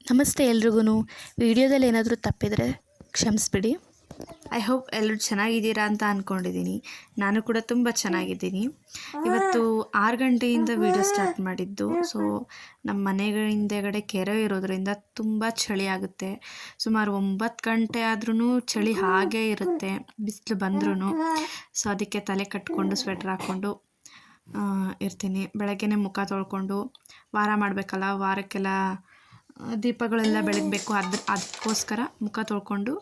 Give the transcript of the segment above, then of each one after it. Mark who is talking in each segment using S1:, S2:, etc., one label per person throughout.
S1: ನಮಸ್ತೆ ಎಲ್ರಿಗೂ. ವಿಡಿಯೋದಲ್ಲಿ ಏನಾದರೂ ತಪ್ಪಿದರೆ ಕ್ಷಮಿಸ್ಬಿಡಿ. ಐ ಹೋಪ್ ಎಲ್ಲರೂ ಚೆನ್ನಾಗಿದ್ದೀರಾ ಅಂತ ಅಂದ್ಕೊಂಡಿದ್ದೀನಿ. ನಾನು ಕೂಡ ತುಂಬ ಚೆನ್ನಾಗಿದ್ದೀನಿ. ಇವತ್ತು 6 ಗಂಟೆಯಿಂದ ವಿಡಿಯೋ ಸ್ಟಾರ್ಟ್ ಮಾಡಿದ್ದು. ಸೊ ನಮ್ಮ ಮನೆಗಳ ಹಿಂದೆಗಡೆ ಕೆರೆ ಇರೋದ್ರಿಂದ ತುಂಬ ಚಳಿ ಆಗುತ್ತೆ. ಸುಮಾರು 9 ಗಂಟೆ ಆದ್ರೂ ಚಳಿ ಹಾಗೇ ಇರುತ್ತೆ, ಬಿಸಿಲು ಬಂದ್ರೂ. ಸೊ ಅದಕ್ಕೆ ತಲೆ ಕಟ್ಕೊಂಡು ಸ್ವೆಟ್ರ್ ಹಾಕ್ಕೊಂಡು ಇರ್ತೀನಿ. ಬೆಳಗ್ಗೆನೇ ಮುಖ ತೊಳ್ಕೊಂಡು ವಾರ ಮಾಡಬೇಕಲ್ಲ, ವಾರಕ್ಕೆಲ್ಲ ದೀಪಗಳೆಲ್ಲ ಬೆಳಗಬೇಕು. ಅದಕ್ಕೋಸ್ಕರ ಮುಖ ತೊಳ್ಕೊಂಡು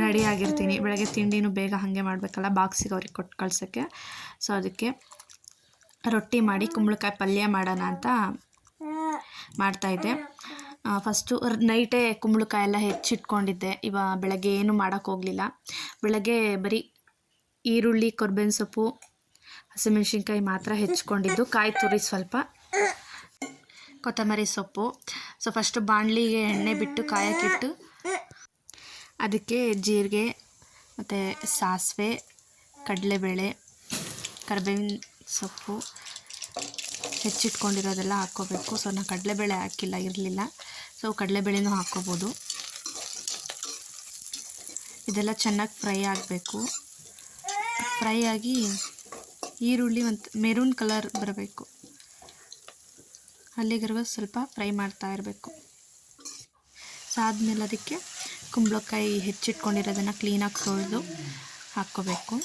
S1: ರೆಡಿಯಾಗಿರ್ತೀನಿ. ಬೆಳಗ್ಗೆ ತಿಂಡಿನೂ ಬೇಗ ಹಾಗೆ ಮಾಡಬೇಕಲ್ಲ, ಬಾಕ್ಸಿಗೆ ಅವ್ರಿಗೆ ಕೊಟ್ಟು ಕಳ್ಸೋಕ್ಕೆ. ಸೊ ಅದಕ್ಕೆ ರೊಟ್ಟಿ ಮಾಡಿ ಕುಂಬಳಕಾಯಿ ಪಲ್ಯ ಮಾಡೋಣ ಅಂತ ಮಾಡ್ತಾಯಿದ್ದೆ. ಫಸ್ಟು ನೈಟೇ ಕುಂಬಳಕಾಯಿ ಎಲ್ಲ ಹೆಚ್ಚಿಟ್ಕೊಂಡಿದ್ದೆ. ಇವಾಗ ಬೆಳಗ್ಗೆ ಏನೂ ಮಾಡೋಕ್ಕೋಗಲಿಲ್ಲ. ಬೆಳಗ್ಗೆ ಬರೀ ಈರುಳ್ಳಿ, ಕೊರ್ಬೇವಿನ ಸೊಪ್ಪು, ಹಸಿಮೆಣ್ಸಿನ್ಕಾಯಿ ಮಾತ್ರ ಹೆಚ್ಕೊಂಡಿದ್ದು. ಕಾಯಿ ತುರಿ, ಸ್ವಲ್ಪ ಕೊತ್ತಂಬರಿ ಸೊಪ್ಪು. ಸೊ ಫಸ್ಟು ಬಾಣಲಿಗೆ ಎಣ್ಣೆ ಬಿಟ್ಟು ಕಾಯಕ್ಕಿಟ್ಟು ಅದಕ್ಕೆ ಜೀರಿಗೆ ಮತ್ತು ಸಾಸಿವೆ, ಕಡಲೆಬೇಳೆ, ಕರಿಬೇವಿನ ಸೊಪ್ಪು ಹೆಚ್ಚಿಟ್ಕೊಂಡಿರೋದೆಲ್ಲ ಹಾಕ್ಕೋಬೇಕು. ಸೊ ನಾನು ಕಡಲೆಬೇಳೆ ಇರಲಿಲ್ಲ. ಸೊ ಕಡಲೆಬೇಳೆನೂ ಹಾಕ್ಕೋಬೋದು. ಇದೆಲ್ಲ ಚೆನ್ನಾಗಿ ಫ್ರೈ ಆಗಬೇಕು. ಫ್ರೈ ಆಗಿ ಈರುಳ್ಳಿ ಒಂದು ಮೆರೂನ್ ಕಲರ್ ಬರಬೇಕು, ಅಲ್ಲಿಗಿರುವ ಸ್ವಲ್ಪ ಫ್ರೈ ಮಾಡ್ತಾ ಇರಬೇಕು. ಸೊ ಆದಮೇಲೆ ಅದಕ್ಕೆ ಕುಂಬಳಕಾಯಿ ಹೆಚ್ಚಿಟ್ಕೊಂಡಿರೋದನ್ನು ಕ್ಲೀನಾಗಿ ತೊಳೆದು ಹಾಕ್ಕೋಬೇಕು.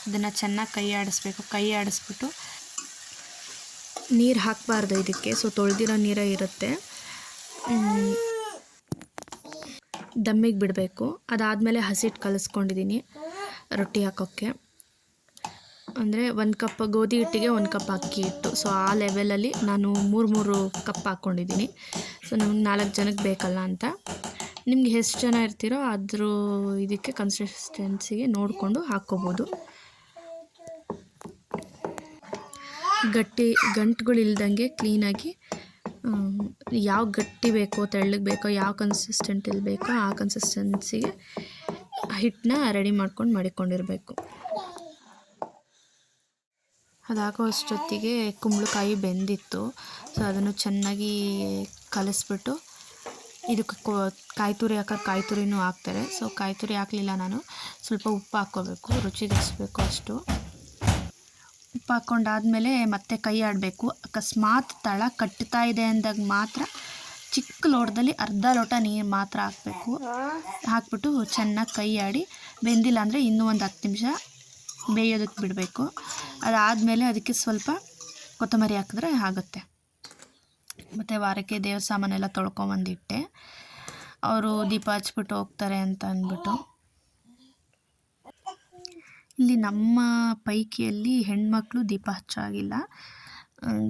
S1: ಇದನ್ನು ಚೆನ್ನಾಗಿ ಕೈ ಆಡಿಸ್ಬಿಟ್ಟು ನೀರು ಹಾಕಬಾರ್ದು ಇದಕ್ಕೆ. ಸೊ ತೊಳೆದಿರೋ ನೀರೇ ಇರುತ್ತೆ, ದಮ್ಮಿಗೆ ಬಿಡಬೇಕು. ಅದಾದಮೇಲೆ ಹಸಿಟ್ಟು ಕಲಿಸ್ಕೊಂಡಿದ್ದೀನಿ ರೊಟ್ಟಿ ಹಾಕೋಕ್ಕೆ. ಅಂದರೆ 1 ಕಪ್ ಗೋಧಿ ಹಿಟ್ಟಿಗೆ 1 ಕಪ್ ಅಕ್ಕಿ ಹಿಟ್ಟು. ಸೊ ಆ ಲೆವೆಲಲ್ಲಿ ನಾನು 3 ಕಪ್ ಹಾಕ್ಕೊಂಡಿದ್ದೀನಿ. ಸೊ ನಮ್ಗೆ 4 ಜನಕ್ಕೆ ಬೇಕಲ್ಲ ಅಂತ. ನಿಮ್ಗೆ ಎಷ್ಟು ಜನ ಇರ್ತೀರೋ ಅದ್ರ ಇದಕ್ಕೆ ಕನ್ಸಿಸ್ಟೆನ್ಸಿಗೆ ನೋಡಿಕೊಂಡು ಹಾಕ್ಕೋಬೋದು. ಗಂಟುಗಳಿಲ್ದಂಗೆ ಕ್ಲೀನಾಗಿ ಯಾವ ಗಟ್ಟಿ ಬೇಕೋ, ತೆಳ್ಳಗೆ ಬೇಕೋ, ಯಾವ ಕನ್ಸಿಸ್ಟೆಂಟಲ್ಲಿ ಬೇಕೋ ಆ ಕನ್ಸಿಸ್ಟೆನ್ಸಿಗೆ ಹಿಟ್ಟನ್ನ ರೆಡಿ ಮಾಡ್ಕೊಂಡು ಮಡಿಕೊಂಡಿರಬೇಕು. ಅದು ಹಾಕೋ ಅಷ್ಟೊತ್ತಿಗೆ ಕುಂಬಳಕಾಯಿ ಬೆಂದಿತ್ತು. ಸೊ ಅದನ್ನು ಚೆನ್ನಾಗಿ ಕಲಿಸ್ಬಿಟ್ಟು ಇದಕ್ಕೆ ಕಾಯಿ ತುರಿ ಕಾಯಿ ತುರಿನೂ ಹಾಕ್ತಾರೆ. ಸೊ ಕಾಯಿ ತುರಿ ಹಾಕಲಿಲ್ಲ ನಾನು. ಸ್ವಲ್ಪ ಉಪ್ಪು ಹಾಕ್ಕೋಬೇಕು, ರುಚಿಗೆ ಎಷ್ಟು ಬೇಕೋ ಅಷ್ಟು ಉಪ್ಪು ಹಾಕ್ಕೊಂಡಾದ್ಮೇಲೆ ಮತ್ತೆ ಕೈ ಆಡಬೇಕು. ಅಕಸ್ಮಾತ್ ತಳ ಕಟ್ತಾ ಇದೆ ಅಂದಾಗ ಮಾತ್ರ ಚಿಕ್ಕ ಲೋಟದಲ್ಲಿ ಅರ್ಧ ಲೋಟ ನೀರು ಮಾತ್ರ ಹಾಕಬೇಕು. ಹಾಕ್ಬಿಟ್ಟು ಚೆನ್ನಾಗಿ ಕೈ ಆಡಿ, ಬೆಂದಿಲ್ಲ ಅಂದರೆ ಇನ್ನೂ ಒಂದು 10 ನಿಮಿಷ ಬೇಯೋದಕ್ಕೆ ಬಿಡಬೇಕು. ಅದಾದಮೇಲೆ ಅದಕ್ಕೆ ಸ್ವಲ್ಪ ಕೊತ್ತಂಬರಿ ಹಾಕಿದ್ರೆ ಆಗುತ್ತೆ. ಮತ್ತು ವಾರಕ್ಕೆ ದೇವ್ರ ಸಾಮಾನೆಲ್ಲ ತೊಳ್ಕೊಂಬಂದಿಟ್ಟೆ. ಅವರು ದೀಪ ಹಚ್ಬಿಟ್ಟು ಹೋಗ್ತಾರೆ ಅಂತ ಅಂದ್ಬಿಟ್ಟು. ಇಲ್ಲಿ ನಮ್ಮ ಪೈಕಿಯಲ್ಲಿ ಹೆಣ್ಮಕ್ಳು ದೀಪ ಹಚ್ಚಾಗಿಲ್ಲ,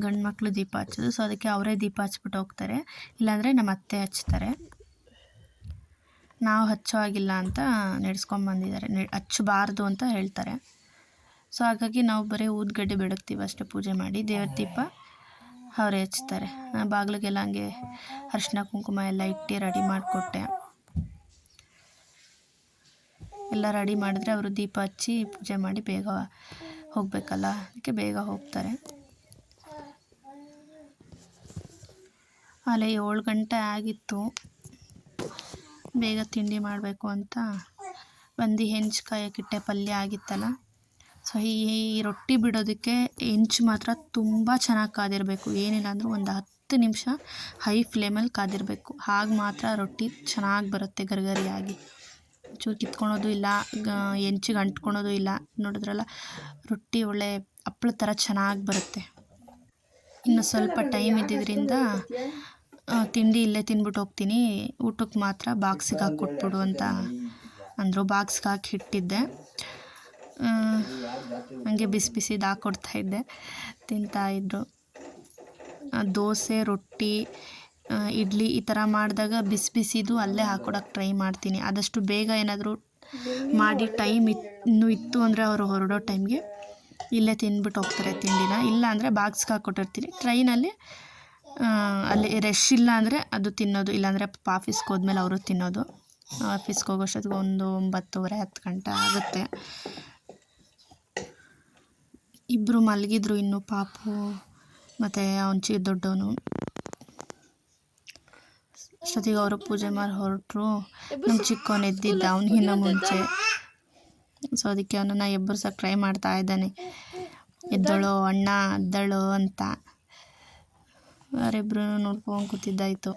S1: ಗಂಡು ಮಕ್ಕಳು ದೀಪ ಹಚ್ಚೋದು. ಸೊ ಅದಕ್ಕೆ ಅವರೇ ದೀಪ ಹಚ್ಬಿಟ್ಟು ಹೋಗ್ತಾರೆ, ಇಲ್ಲಾಂದರೆ ನಮ್ಮ ಅತ್ತೆ ಹಚ್ತಾರೆ. ನಾವು ಹಚ್ಚೋ ಆಗಿಲ್ಲ ಅಂತ ನಡೆಸ್ಕೊಂಬಂದಿದ್ದಾರೆ, ಹಚ್ಚಬಾರ್ದು ಅಂತ ಹೇಳ್ತಾರೆ. ಸೊ ಹಾಗಾಗಿ ನಾವು ಬರೀ ಊದ್ಗಡ್ಡೆ ಬೆಳಗ್ತೀವಿ ಅಷ್ಟೇ, ಪೂಜೆ ಮಾಡಿ. ದೇವ್ರ ದೀಪ ಅವರೇ ಹಚ್ತಾರೆ. ಬಾಗಿಲಿಗೆಲ್ಲ ಹಂಗೆ ಅರಿಶಿನ ಕುಂಕುಮ ಎಲ್ಲ ಇಟ್ಟು ರೆಡಿ ಮಾಡಿಕೊಟ್ಟೆ. ಎಲ್ಲ ರೆಡಿ ಮಾಡಿದ್ರೆ ಅವರು ದೀಪ ಹಚ್ಚಿ ಪೂಜೆ ಮಾಡಿ ಬೇಗ ಹೋಗಬೇಕಲ್ಲ, ಅದಕ್ಕೆ ಬೇಗ ಹೋಗ್ತಾರೆ. ಅಲ್ಲೇ 7 ಗಂಟೆ ಆಗಿತ್ತು. ಬೇಗ ತಿಂಡಿ ಮಾಡಬೇಕು ಅಂತ ಬಂದು ಹೆಂಚು ಕಾಯಕ್ಕಿಟ್ಟೆ. ಪಲ್ಯ ಆಗಿತ್ತಲ್ಲ. ಸೊ ಈ ರೊಟ್ಟಿ ಬಿಡೋದಕ್ಕೆ ಹೆಂಚು ಮಾತ್ರ ತುಂಬ ಚೆನ್ನಾಗಿ ಕಾದಿರಬೇಕು. ಏನಿಲ್ಲ ಅಂದರೂ ಒಂದು 10 ನಿಮಿಷ ಹೈ ಫ್ಲೇಮಲ್ಲಿ ಕಾದಿರಬೇಕು. ಹಾಗೆ ಮಾತ್ರ ರೊಟ್ಟಿ ಚೆನ್ನಾಗಿ ಬರುತ್ತೆ, ಗರಿಗರಿಯಾಗಿ. ಚೂರು ಕಿತ್ಕೊಳೋದು ಇಲ್ಲ, ಹೆಂಚಿಗೆ ಅಂಟ್ಕೊಳೋದು ಇಲ್ಲ. ನೋಡಿದ್ರಲ್ಲ, ರೊಟ್ಟಿ ಒಳ್ಳೆ ಹಪ್ಳದ ಥರ ಚೆನ್ನಾಗಿ ಬರುತ್ತೆ. ಇನ್ನು ಸ್ವಲ್ಪ ಟೈಮ್ ಇದ್ದಿದ್ದರಿಂದ ತಿಂಡಿ ಇಲ್ಲೇ ತಿಂದ್ಬಿಟ್ಟು ಹೋಗ್ತೀನಿ, ಊಟಕ್ಕೆ ಮಾತ್ರ ಬಾಕ್ಸಿಗೆ ಹಾಕಿ ಕೊಟ್ಬಿಡು ಅಂತ ಅಂದರು. ಬಾಕ್ಸ್ಗೆ ಹಾಕಿ ಇಟ್ಟಿದ್ದೆ. ಹಂಗೆ ಬಿಸಿ ಬಿಸಿದು ಹಾಕ್ಕೊಡ್ತಾಯಿದ್ದೆ, ತಿಂತಾಯಿದ್ರು. ದೋಸೆ, ರೊಟ್ಟಿ, ಇಡ್ಲಿ ಈ ಥರ ಮಾಡಿದಾಗ ಬಿಸಿ ಬಿಸಿದು ಅಲ್ಲೇ ಹಾಕ್ಕೊಡೋಕ್ಕೆ ಟ್ರೈ ಮಾಡ್ತೀನಿ. ಆದಷ್ಟು ಬೇಗ ಏನಾದರೂ ಮಾಡಿ ಟೈಮ್ ಇನ್ನೂ ಇತ್ತು ಅಂದರೆ ಅವರು ಹೊರಡೋ ಟೈಮ್ಗೆ ಇಲ್ಲೇ ತಿಂದ್ಬಿಟ್ಟು ಹೋಗ್ತಾರೆ ತಿಂಡಿನ. ಇಲ್ಲ ಅಂದರೆ ಬಾಕ್ಸ್ಗೆ ಹಾಕ್ಕೊಟ್ಟಿರ್ತೀನಿ. ಟ್ರೈನಲ್ಲಿ ಅಲ್ಲಿ ರಶ್ ಇಲ್ಲ ಅಂದರೆ ಅದು ತಿನ್ನೋದು, ಇಲ್ಲಾಂದರೆ ಆಫೀಸ್ಗೆ ಹೋದ್ಮೇಲೆ ಅವರು ತಿನ್ನೋದು. ಆಫೀಸ್ಗೆ ಹೋಗೋಷ್ಟೊತ್ತಿಗೆ ಒಂದು 9:30 10 ಗಂಟೆ ಆಗುತ್ತೆ. ಇಬ್ಬರು ಮಲಗಿದ್ರು, ಇನ್ನು ಪಾಪು ಮತ್ತು ಅವನ ದೊಡ್ಡವನು. ಅಷ್ಟೊತ್ತಿಗೆ ಅವರು ಪೂಜೆ ಮಾಡಿ ಹೊರಟರು. ನಮ್ಮ ಚಿಕ್ಕವನು ಎದ್ದಿದ್ದ ಅವನಿಗಿನ್ನ ಮುಂಚೆ. ಸೊ ಅದಕ್ಕೆ ಅವನನ್ನು ಎಬ್ಬರ್ಸೋಕೆ ಟ್ರೈ ಮಾಡ್ತಾ ಇದ್ದಾನೆ. ಎದ್ದಳು ಅಣ್ಣ ಎದ್ದಳು ಅಂತ. ಅವರಿಬ್ರು ನೋಡ್ಕೊಂಡು ಕೂತಿದ್ದಾಯಿತು.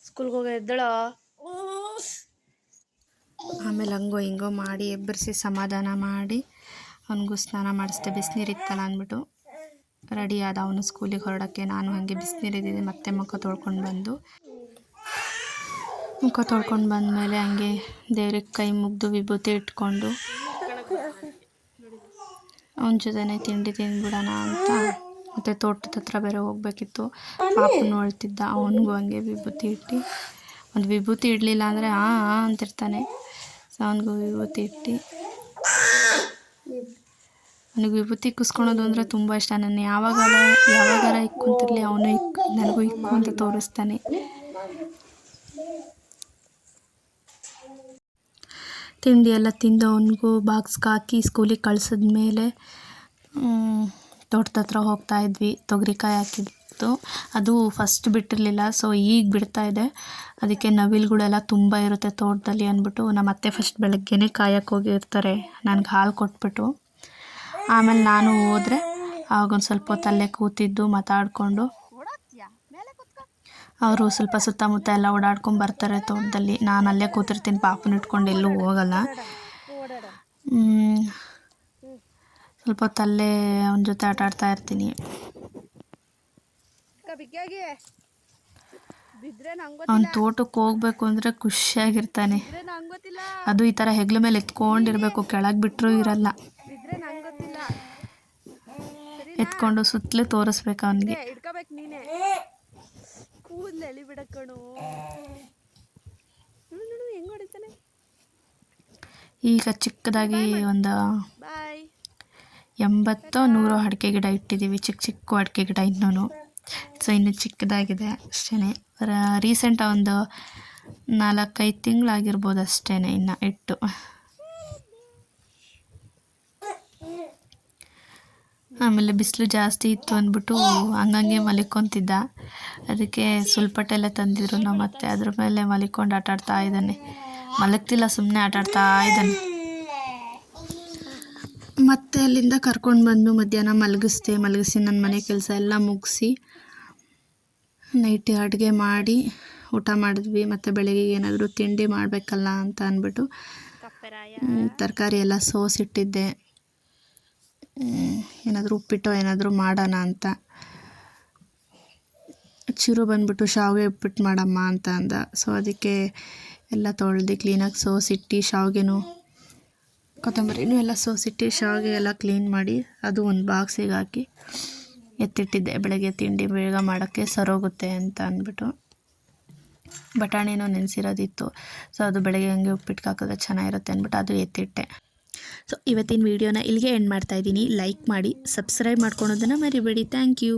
S1: ಸ್ಕೂಲ್ಗೆ ಹೋಗಿ ಎದ್ದಳೋ. ಆಮೇಲೆ ಹಂಗೋ ಹಿಂಗೋ ಮಾಡಿ ಎಬ್ಬರಿಸಿ ಸಮಾಧಾನ ಮಾಡಿ ಅವನಿಗೂ ಸ್ನಾನ ಮಾಡಿಸ್ದೆ. ಬಿಸಿನೀರಿತ್ತಲ್ಲ ಅಂದ್ಬಿಟ್ಟು ರೆಡಿ ಆದ ಅವನು ಸ್ಕೂಲಿಗೆ ಹೊರಡೋಕ್ಕೆ. ನಾನು ಹಾಗೆ ಬಿಸಿನೀರಿದ್ದಿದ್ದೆ ಮತ್ತೆ ಮುಖ ತೊಳ್ಕೊಂಡು ಬಂದಮೇಲೆ ಹಂಗೆ ದೇವ್ರಿಗೆ ಕೈ ಮುಗಿದು ವಿಭೂತಿ ಇಟ್ಕೊಂಡು ಅವನ ಜೊತೆನೇ ತಿಂಡಿ ತಿಂದ್ಬಿಡೋಣ ಅಂತ. ಮತ್ತು ತೋಟದ ಹತ್ರ ಬೇರೆ ಹೋಗ್ಬೇಕಿತ್ತು. ಪಾಪನು ಅಳ್ತಿದ್ದ. ಅವನಿಗೂ ಹಂಗೆ ವಿಭೂತಿ ಇಟ್ಟು, ಒಂದು ವಿಭೂತಿ ಇಡಲಿಲ್ಲ ಅಂದರೆ ಅಂತಿರ್ತಾನೆ. ಸೊ ಅವನಿಗೂ ವಿಭೂತಿ ಇಟ್ಟು, ನನಗೆ ವಿಭೂತಿ ಇಕ್ಕಿಸ್ಕೊಳೋದು ಅಂದರೆ ತುಂಬ ಇಷ್ಟ. ನಾನು ಯಾವಾಗಾರ ಇಕ್ಕೊಂತಿರಲಿ ಅವನು ನನಗೂ ಇಕ್ಕು ಅಂತ ತೋರಿಸ್ತಾನೆ. ತಿಂಡಿ ಎಲ್ಲ ತಿಂದು ಅವನಿಗೂ ಬಾಕ್ಸ್ಗೆ ಹಾಕಿ ಸ್ಕೂಲಿಗೆ ಕಳಿಸಿದ್ಮೇಲೆ ತೋಟದ ಹತ್ರ ಹೋಗ್ತಾಯಿದ್ವಿ. ತೊಗರಿಕಾಯಿ ಹಾಕಿದ್ದು ಅದು ಫಸ್ಟ್ ಬಿಟ್ಟಿರಲಿಲ್ಲ. ಸೊ ಈಗ ಬಿಡ್ತಾಯಿದೆ. ಅದಕ್ಕೆ ನವಿಲುಗಳೆಲ್ಲ ತುಂಬ ಇರುತ್ತೆ ತೋಟದಲ್ಲಿ ಅಂದ್ಬಿಟ್ಟು ನಮ್ಮ ಅತ್ತೆ ಫಸ್ಟ್ ಬೆಳಗ್ಗೆನೇ ಕಾಯಕ್ಕೆ ಹೋಗಿರ್ತಾರೆ ನನಗೆ ಹಾಲು ಕೊಟ್ಬಿಟ್ಟು. ಆಮೇಲೆ ನಾನು ಹೋದರೆ ಆವಾಗೊಂದು ಸ್ವಲ್ಪ ಹೊತ್ತು ಅಲ್ಲೇ ಕೂತಿದ್ದು ಮಾತಾಡಿಕೊಂಡು ಅವರು ಸ್ವಲ್ಪ ಸುತ್ತಮುತ್ತ ಎಲ್ಲ ಓಡಾಡ್ಕೊಂಡು ಬರ್ತಾರೆ ತೋಟದಲ್ಲಿ. ನಾನು ಅಲ್ಲೇ ಕೂತಿರ್ತೀನಿ, ಪಾಪನ ಇಟ್ಕೊಂಡು ಎಲ್ಲೂ ಹೋಗಲ್ಲ. ಸ್ವಲ್ಪ ಹೊತ್ತು ಅಲ್ಲೇ ಅವನ ಜೊತೆ ಆಟ ಆಡ್ತಾ ಇರ್ತೀನಿ. ಅವ್ನ ತೋಟಕ್ಕೆ ಹೋಗ್ಬೇಕು ಅಂದರೆ ಖುಷಿಯಾಗಿರ್ತಾನೆ. ಅದು ಈ ಥರ ಹೆಗ್ಲ ಮೇಲೆ ಎತ್ಕೊಂಡಿರ್ಬೇಕು, ಕೆಳಗೆ ಬಿಟ್ಟರೂ ಇರಲ್ಲ. ಎತ್ಕೊಂಡು ಸುತ್ತಲೂ ತೋರಿಸ್ಬೇಕು ಅವನಿಗೆ. ಈಗ ಚಿಕ್ಕದಾಗಿ ಒಂದು 80-100 ಅಡಿಕೆ ಗಿಡ ಇಟ್ಟಿದ್ದೀವಿ. ಚಿಕ್ಕ ಅಡಿಕೆ ಗಿಡ ಇನ್ನೂ. ಸೊ ಇನ್ನು ಚಿಕ್ಕದಾಗಿದೆ ಅಷ್ಟೇ. ರೀಸೆಂಟ್ ಒಂದು 4-5 ತಿಂಗಳಾಗಿರ್ಬೋದು ಅಷ್ಟೇ ಇನ್ನು ಇಟ್ಟು. ಆಮೇಲೆ ಬಿಸಿಲು ಜಾಸ್ತಿ ಇತ್ತು ಅಂದ್ಬಿಟ್ಟು ಹಂಗಂಗೆ ಮಲಿಕೊಂತಿದ್ದ. ಅದಕ್ಕೆ ಸುಲ್ಪಟ್ಟೆಲ್ಲ ತಂದಿದ್ರು ನಮ್ಮ ಅತ್ತೆ. ಅದ್ರ ಮೇಲೆ ಮಲಿಕೊಂಡು ಆಟಾಡ್ತಾ ಇದ್ದಾನೆ. ಮಲಗ್ತಿಲ್ಲ, ಸುಮ್ಮನೆ ಆಟಾಡ್ತಾ ಇದ್ದಾನೆ. ಮತ್ತೆ ಅಲ್ಲಿಂದ ಕರ್ಕೊಂಡು ಬಂದು ಮಧ್ಯಾಹ್ನ ಮಲಗಿಸಿ ನನ್ನ ಮನೆ ಕೆಲಸ ಎಲ್ಲ ಮುಗಿಸಿ ನೈಟ್ ಅಡುಗೆ ಮಾಡಿ ಊಟ ಮಾಡಿದ್ವಿ. ಮತ್ತು ಬೆಳಗ್ಗೆ ಏನಾದರೂ ತಿಂಡಿ ಮಾಡಬೇಕಲ್ಲ ಅಂತ ಅಂದ್ಬಿಟ್ಟು ತರಕಾರಿ ಎಲ್ಲ ಸೋಸಿಟ್ಟಿದ್ದೆ. ಏನಾದರೂ ಉಪ್ಪಿಟ್ಟು ಏನಾದರೂ ಮಾಡೋಣ ಅಂತ. ಚಿರು ಬಂದ್ಬಿಟ್ಟು ಶಾವಿಗೆ ಉಪ್ಪಿಟ್ಟು ಮಾಡಮ್ಮ ಅಂತ ಅಂದ. ಸೊ ಅದಕ್ಕೆ ಎಲ್ಲ ತೊಳೆದು ಕ್ಲೀನಾಗಿ ಸೋಸಿಟ್ಟು ಶಾವಿಗೆನೂ ಕೊತ್ತಂಬರಿನೂ ಎಲ್ಲ ಸೋಸಿಟ್ಟು ಶಾವಿಗೆ ಎಲ್ಲ ಕ್ಲೀನ್ ಮಾಡಿ ಅದು ಒಂದು ಬಾಕ್ಸಿಗೆ ಹಾಕಿ ಎತ್ತಿಟ್ಟಿದ್ದೆ. ಬೆಳಗ್ಗೆ ತಿಂಡಿ ಬೇಗ ಮಾಡೋಕ್ಕೆ ಸರೋಗುತ್ತೆ ಅಂತ ಅಂದ್ಬಿಟ್ಟು. ಬಟಾಣಿನೂ ನೆನೆಸಿರೋದಿತ್ತು. ಸೊ ಅದು ಬೆಳಗ್ಗೆ ಹಂಗೆ ಉಪ್ಪಿಟ್ಟು ಹಾಕಿದ್ರೆ ಚೆನ್ನಾಗಿರುತ್ತೆ ಅಂದ್ಬಿಟ್ಟು ಅದು ಎತ್ತಿಟ್ಟೆ. ಸೊ ಇವತ್ತಿನ ವೀಡಿಯೋನ ಇಲ್ಲಿಗೆ ಎಂಡ್ ಮಾಡ್ತಾಯಿದ್ದೀನಿ. ಲೈಕ್ ಮಾಡಿ, ಸಬ್ಸ್ಕ್ರೈಬ್ ಮಾಡ್ಕೊಳೋದನ್ನು ಮರಿಬೇಡಿ. Thank you.